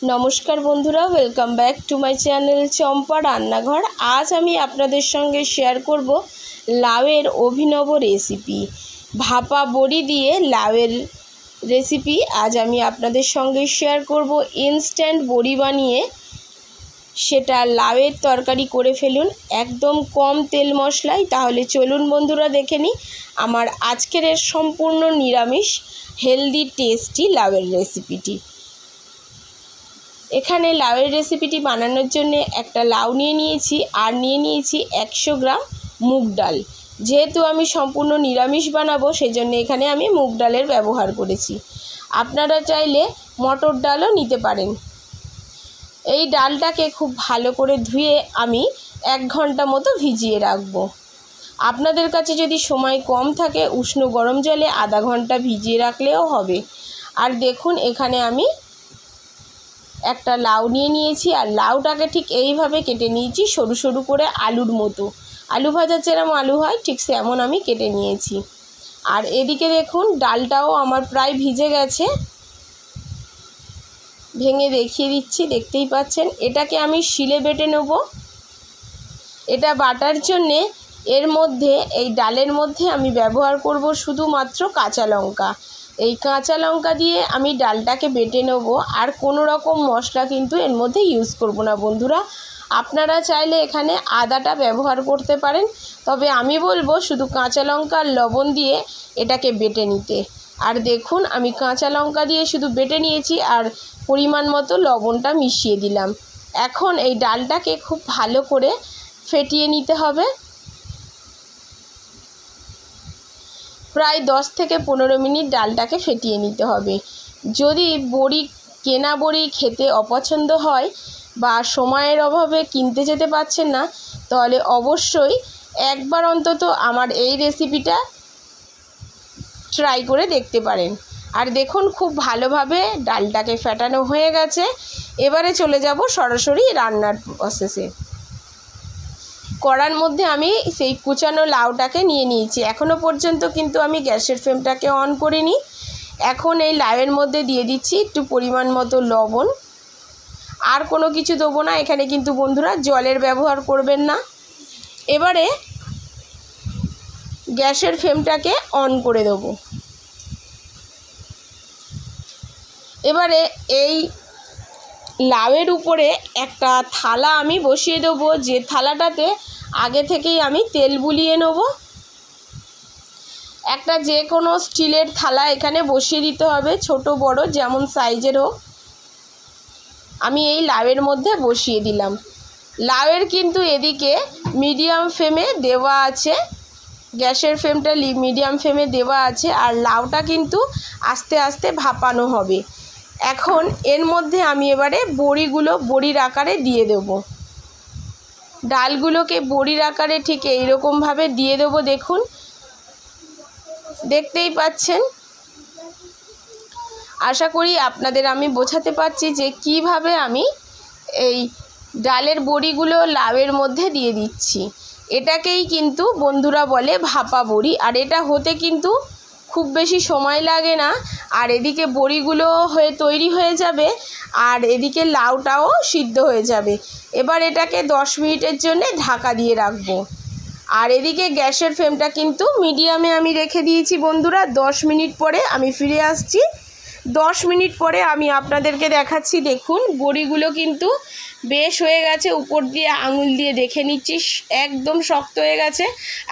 নমস্কার বন্ধুরা, welcome back to my channel Champa Rannaghar. আজ আমি আপনাদের সঙ্গে শেয়ার করব লাউয়ের অভিনব রেসিপি। ভাপা বড়ি দিয়ে লাউয়ের রেসিপি আজ আমি আপনাদের সঙ্গে শেয়ার করব। ইনস্ট্যান্ট বড়ি বানিয়ে সেটা লাউয়ের তরকারি করে ফেলুন একদম কম তেল মশলায়। তাহলে চলুন বন্ধুরা দেখে নিই আমার আজকের সম্পূর্ণ নিরামিষ হেলদি টেস্টি লাউয়ের রেসিপিটি। এখানে লাউয়ের রেসিপিটি বানানোর জন্য একটা লাউ নিয়ে নিয়েছি আর নিয়ে নিয়েছি 100 গ্রাম মুগ ডাল। যেহেতু আমি সম্পূর্ণ নিরামিষ বানাবো সেজন্য এখানে আমি মুগ ডালের ব্যবহার করেছি। আপনারা চাইলে মটর ডালও নিতে পারেন। এই ডালটাকে খুব ভালো করে ধুয়ে আমি 1 ঘন্টা মতো ভিজিয়ে রাখবো। আপনাদের কাছে যদি সময় কম থাকে উষ্ণ গরম জলে আধা ঘন্টা ভিজিয়ে রাখলেও হবে। আর দেখুন এখানে আমি একটা লাউ নিয়ে নিয়েছি আর লাউটাকে ঠিক এইভাবে কেটে নিয়েছি সরু সরু করে, আলুর মতো। আলু ভাজা যেরকম আলু হয় ঠিক সেমন আমি কেটে নিয়েছি। আর এদিকে দেখুন ডালটাও আমার প্রায় ভিজে গেছে, ভেঙে দেখিয়ে দিচ্ছি, দেখতেই পাচ্ছেন। এটাকে আমি শিলে বেটে নেব। এটা বাটার জন্যে এর মধ্যে, এই ডালের মধ্যে আমি ব্যবহার করব শুধুমাত্র কাঁচা লঙ্কা। এই কাঁচা লঙ্কা দিয়ে আমি ডালটাকে বেটে নেব, আর কোনো রকম মশলা কিন্তু এর মধ্যে ইউজ করব না বন্ধুরা। আপনারা চাইলে এখানে আদাটা ব্যবহার করতে পারেন, তবে আমি বলবো শুধু কাঁচা লঙ্কা আর লবণ দিয়ে এটাকে বেটে নিতে। আর দেখুন আমি কাঁচা লঙ্কা দিয়ে শুধু বেটে নিয়েছি আর পরিমাণ মতো লবণটা মিশিয়ে দিলাম। এখন এই ডালটাকে খুব ভালো করে ফেটিয়ে নিতে হবে। প্রায় 10 থেকে 15 মিনিট ডালটাকে ফেটিয়ে নিতে হবে। যদি বড়ি, কেনা বড়ি খেতে অপছন্দ হয় বা সময়ের অভাবে কিনতে যেতে পারছেন না, তাহলে অবশ্যই একবার অন্তত আমার এই রেসিপিটা ট্রাই করে দেখতে পারেন। আর দেখুন খুব ভালোভাবে ডালটাকে ফেটানো হয়ে গেছে। এবারে চলে যাব সরাসরি রান্নার প্রসেসে। কড়ার মধ্যে আমি সেই কুচানো লাউটাকে নিয়ে নিয়েছি। এখনও পর্যন্ত কিন্তু আমি গ্যাসের ফ্লেমটাকে অন করিনি। এখন এই লাউয়ের মধ্যে দিয়ে দিচ্ছি একটু পরিমাণ মতো লবণ। আর কোনো কিছু দেবো না এখানে, কিন্তু বন্ধুরা জলের ব্যবহার করবেন না। এবারে গ্যাসের ফ্লেমটাকে অন করে দেবো। এবারে এই লাউয়ের উপরে একটা থালা আমি বসিয়ে দেবো, যে থালাটাতে আগে থেকেই আমি তেল বুলিয়ে নেব। একটা যে কোনো স্টিলের থালা এখানে বসিয়ে দিতে হবে, ছোট বড় যেমন সাইজের হোক। আমি এই লাউয়ের মধ্যে বসিয়ে দিলাম। লাউয়ের কিন্তু এদিকে মিডিয়াম ফ্লেমে দেওয়া আছে, গ্যাসের ফ্লেমটা মিডিয়াম ফ্লেমে দেওয়া আছে, আর লাউটা কিন্তু আস্তে আস্তে ভাপানো হবে। এখন এর মধ্যে আমি এবারে বড়িগুলো বড়ির আকারে দিয়ে দেব। ডালগুলোকে বড়ির আকারে ঠিক এইরকমভাবে দিয়ে দেবো। দেখুন, দেখতেই পাচ্ছেন। আশা করি আপনাদের আমি বোঝাতে পারছি যে কিভাবে আমি এই ডালের বড়িগুলো লাউয়ের মধ্যে দিয়ে দিচ্ছি। এটাকেই কিন্তু বন্ধুরা বলে ভাপা বড়ি, আর এটা হতে কিন্তু খুব বেশি সময় লাগে না। আর এদিকে বড়িগুলো হয়ে তৈরি হয়ে যাবে, আর এদিকে লাউটাও সিদ্ধ হয়ে যাবে। এবার এটাকে 10 মিনিটের জন্য ঢাকা দিয়ে রাখবো। আর এদিকে গ্যাসের ফ্লেমটা কিন্তু মিডিয়ামে আমি রেখে দিয়েছি বন্ধুরা। 10 মিনিট পরে আমি ফিরে আসছি। 10 মিনিট পরে আমি আপনাদেরকে দেখাচ্ছি। দেখুন বড়িগুলো কিন্তু বেশ হয়ে গেছে। উপর দিয়ে আঙুল দিয়ে দেখে নিচ্ছি, একদম শক্ত হয়ে গেছে।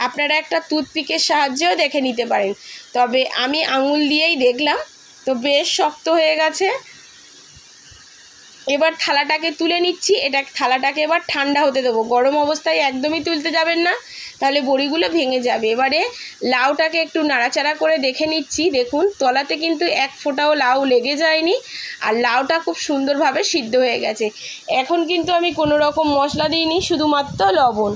আপনারা একটা টুথপিকের সাহায্যেও দেখে নিতে পারেন, তবে আমি আঙুল দিয়েই দেখলাম, তো বেশ শক্ত হয়ে গেছে। এবার থালাটাকে তুলে নিচ্ছি। থালাটাকে এবার ঠান্ডা হতে দেবো। গরম অবস্থায় একদমই তুলতে যাবেন না, তাহলে বড়িগুলো ভেঙে যাবে। এবারে লাউটাকে একটু নাড়াচাড়া করে দেখে নিচ্ছি। দেখুন তলাতে কিন্তু এক ফোঁটাও লাউ লেগে যায়নি, আর লাউটা খুব সুন্দরভাবে সিদ্ধ হয়ে গেছে। এখন কিন্তু আমি কোনো রকম মশলা দিইনি, শুধুমাত্র লবণ।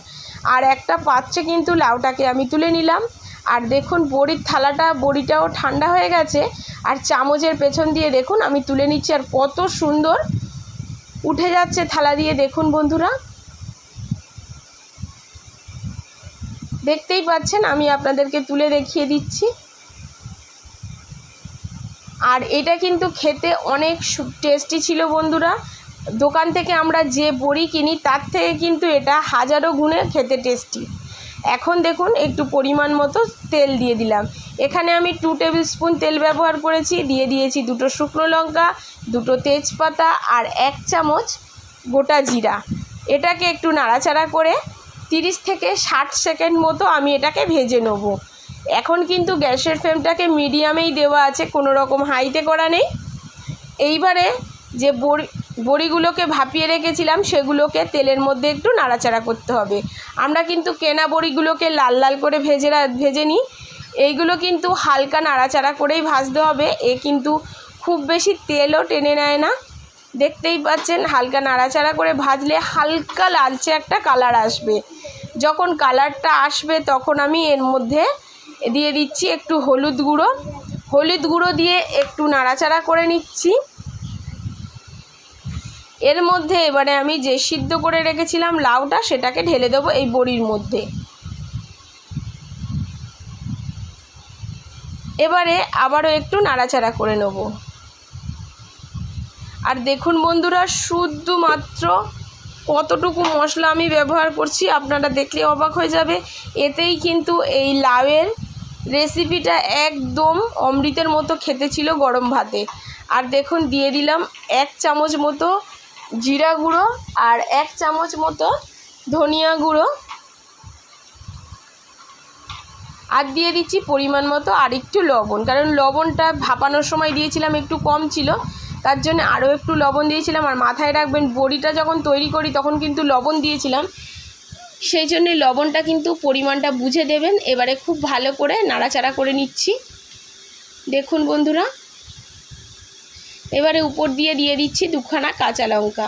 আর একটা পাত্রে কিন্তু লাউটাকে আমি তুলে নিলাম। আর দেখুন বড়িটাও ঠান্ডা হয়ে গেছে, আর চামচের পেছন দিয়ে দেখুন আমি তুলে নিচ্ছি, আর কত সুন্দর উঠে যাচ্ছে থালা দিয়ে। দেখুন বন্ধুরা, দেখতেই পাচ্ছেন, আমি আপনাদেরকে তুলে দেখিয়ে দিচ্ছি। আর এটা কিন্তু খেতে অনেক টেস্টি ছিল বন্ধুরা। দোকান থেকে আমরা যে বড়ি কিনি তার থেকে কিন্তু এটা হাজারো গুণে খেতে টেস্টি। এখন দেখুন একটু পরিমাণ মতো তেল দিয়ে দিলাম। এখানে আমি 2 টেবিল স্পুন তেল ব্যবহার করেছি। দিয়ে দিয়েছি 2টো শুকনো লঙ্কা, 2টো তেজপাতা আর 1 চামচ গোটা জিরা। এটাকে একটু নাড়াচাড়া করে 30 থেকে 60 সেকেন্ড মতো আমি এটাকে ভেজে নেব। এখন কিন্তু গ্যাসের ফ্লেমটাকে মিডিয়ামেই দেওয়া আছে, কোনো রকম হাইতে করা নেই। এইবারে যে বড়িগুলোকে ভাপিয়ে রেখেছিলাম সেগুলোকে তেলের মধ্যে একটু নাড়াচাড়া করতে হবে। আমরা কিন্তু কেনা বড়িগুলোকে লাল লাল করে ভেজে নিই, এইগুলো কিন্তু হালকা নাড়াচাড়া করেই ভাজতে হবে। কিন্তু খুব বেশি তেলও টেনে নেয় না, দেখতেই পাচ্ছেন। হালকা নাড়াচাড়া করে ভাজলে হালকা লালচে একটা কালার আসবে। যখন কালারটা আসবে তখন আমি এর মধ্যে দিয়ে দিচ্ছি একটু হলুদ গুঁড়ো দিয়ে একটু নাড়াচাড়া করে নিচ্ছি। এর মধ্যে এবারে আমি যে সিদ্ধ করে রেখেছিলাম লাউটা সেটাকে ঢেলে দেবো এই বড়ির মধ্যে। এবারে আবারও একটু নাড়াচাড়া করে নেব। আর দেখুন বন্ধুরা, শুধুমাত্র কতটুকু মশলা আমি ব্যবহার করছি আপনারা দেখলে অবাক হয়ে যাবে। এতেই কিন্তু এই লাউয়ের রেসিপিটা একদম অমৃতের মতো খেতে ছিল গরম ভাতে। আর দেখুন দিয়ে দিলাম 1 চামচ মতো জিরা গুঁড়ো আর 1 চামচ মতো ধনিয়া গুঁড়ো, আর দিয়ে দিচ্ছি পরিমাণ মতো আর একটু লবণ, কারণ লবণটা ভাপানোর সময় দিয়েছিলাম একটু কম ছিল, তার জন্য আরও একটু লবণ দিয়েছিলাম। আর মাথায় রাখবেন বড়িটা যখন তৈরি করি তখন কিন্তু লবণ দিয়েছিলাম, সেই জন্য লবণটা কিন্তু পরিমাণটা বুঝে দেবেন। এবারে খুব ভালো করে নাড়াচাড়া করে নিচ্ছি। দেখুন বন্ধুরা, এবারে উপর দিয়ে দিচ্ছি 2খানা কাঁচা লঙ্কা।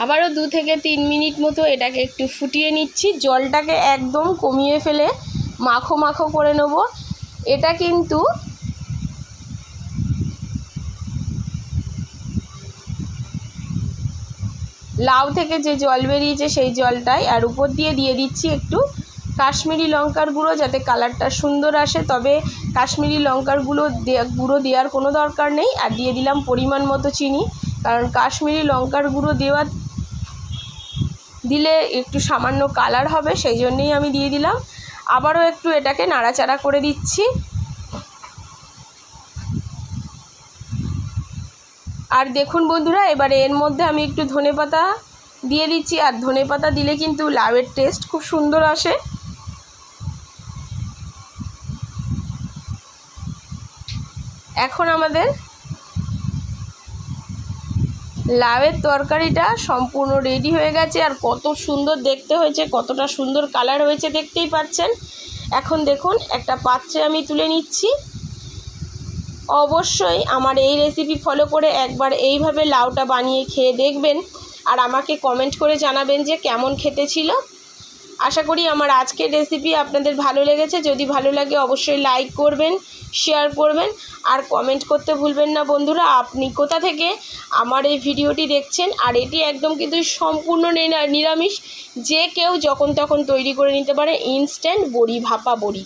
আবারও 2 থেকে 3 মিনিট মতো এটাকে একটু ফুটিয়ে নিচ্ছি। জলটাকে একদম কমিয়ে ফেলে মাখো মাখো করে নেব। এটা কিন্তু লাউ থেকে যে জল বেরিয়েছে সেই জলটাই। আর উপর দিয়ে দিচ্ছি একটু কাশ্মীরি লঙ্কার গুঁড়ো, যাতে কালারটা সুন্দর আসে। তবে কাশ্মীরি লঙ্কার গুঁড়ো দেওয়ার কোনো দরকার নেই। আর দিয়ে দিলাম পরিমাণ মতো চিনি, কারণ কাশ্মীরি লঙ্কার গুঁড়ো দিলে একটু সামান্য কালার হবে, সেই জন্যেই আমি দিয়ে দিলাম। আবারও একটু এটাকে নাড়াচাড়া করে দিচ্ছি। আর দেখুন বন্ধুরা, এবারে এর মধ্যে আমি একটু ধনেপাতা দিয়ে দিচ্ছি। আর ধনেপাতা দিলে কিন্তু লাউয়ের টেস্ট খুব সুন্দর আসে। এখন আমাদের লাউয়ের তরকারিটা সম্পূর্ণ রেডি হয়ে গেছে। আর কত সুন্দর দেখতে হয়েছে, কতটা সুন্দর কালার হয়েছে দেখতেই পাচ্ছেন। এখন দেখুন একটা পাত্রে আমি তুলে নিচ্ছি। অবশ্যই আমার এই রেসিপি ফলো করে একবার এইভাবে লাউটা বানিয়ে খেয়ে দেখবেন, আর আমাকে কমেন্ট করে জানাবেন যে কেমন খেতে ছিল। আশা করি আমার আজকের রেসিপি আপনাদের ভালো লেগেছে। যদি ভালো লাগে অবশ্যই লাইক করবেন, শেয়ার করবেন, আর কমেন্ট করতে ভুলবেন না বন্ধুরা আপনি কোথা থেকে আমার এই ভিডিওটি দেখছেন। আর এটি একদম কিন্তু সম্পূর্ণ নিরামিষ, যে কেউ যখন তখন তৈরি করে নিতে পারে ইনস্ট্যান্ট বড়ি, ভাপা বড়ি।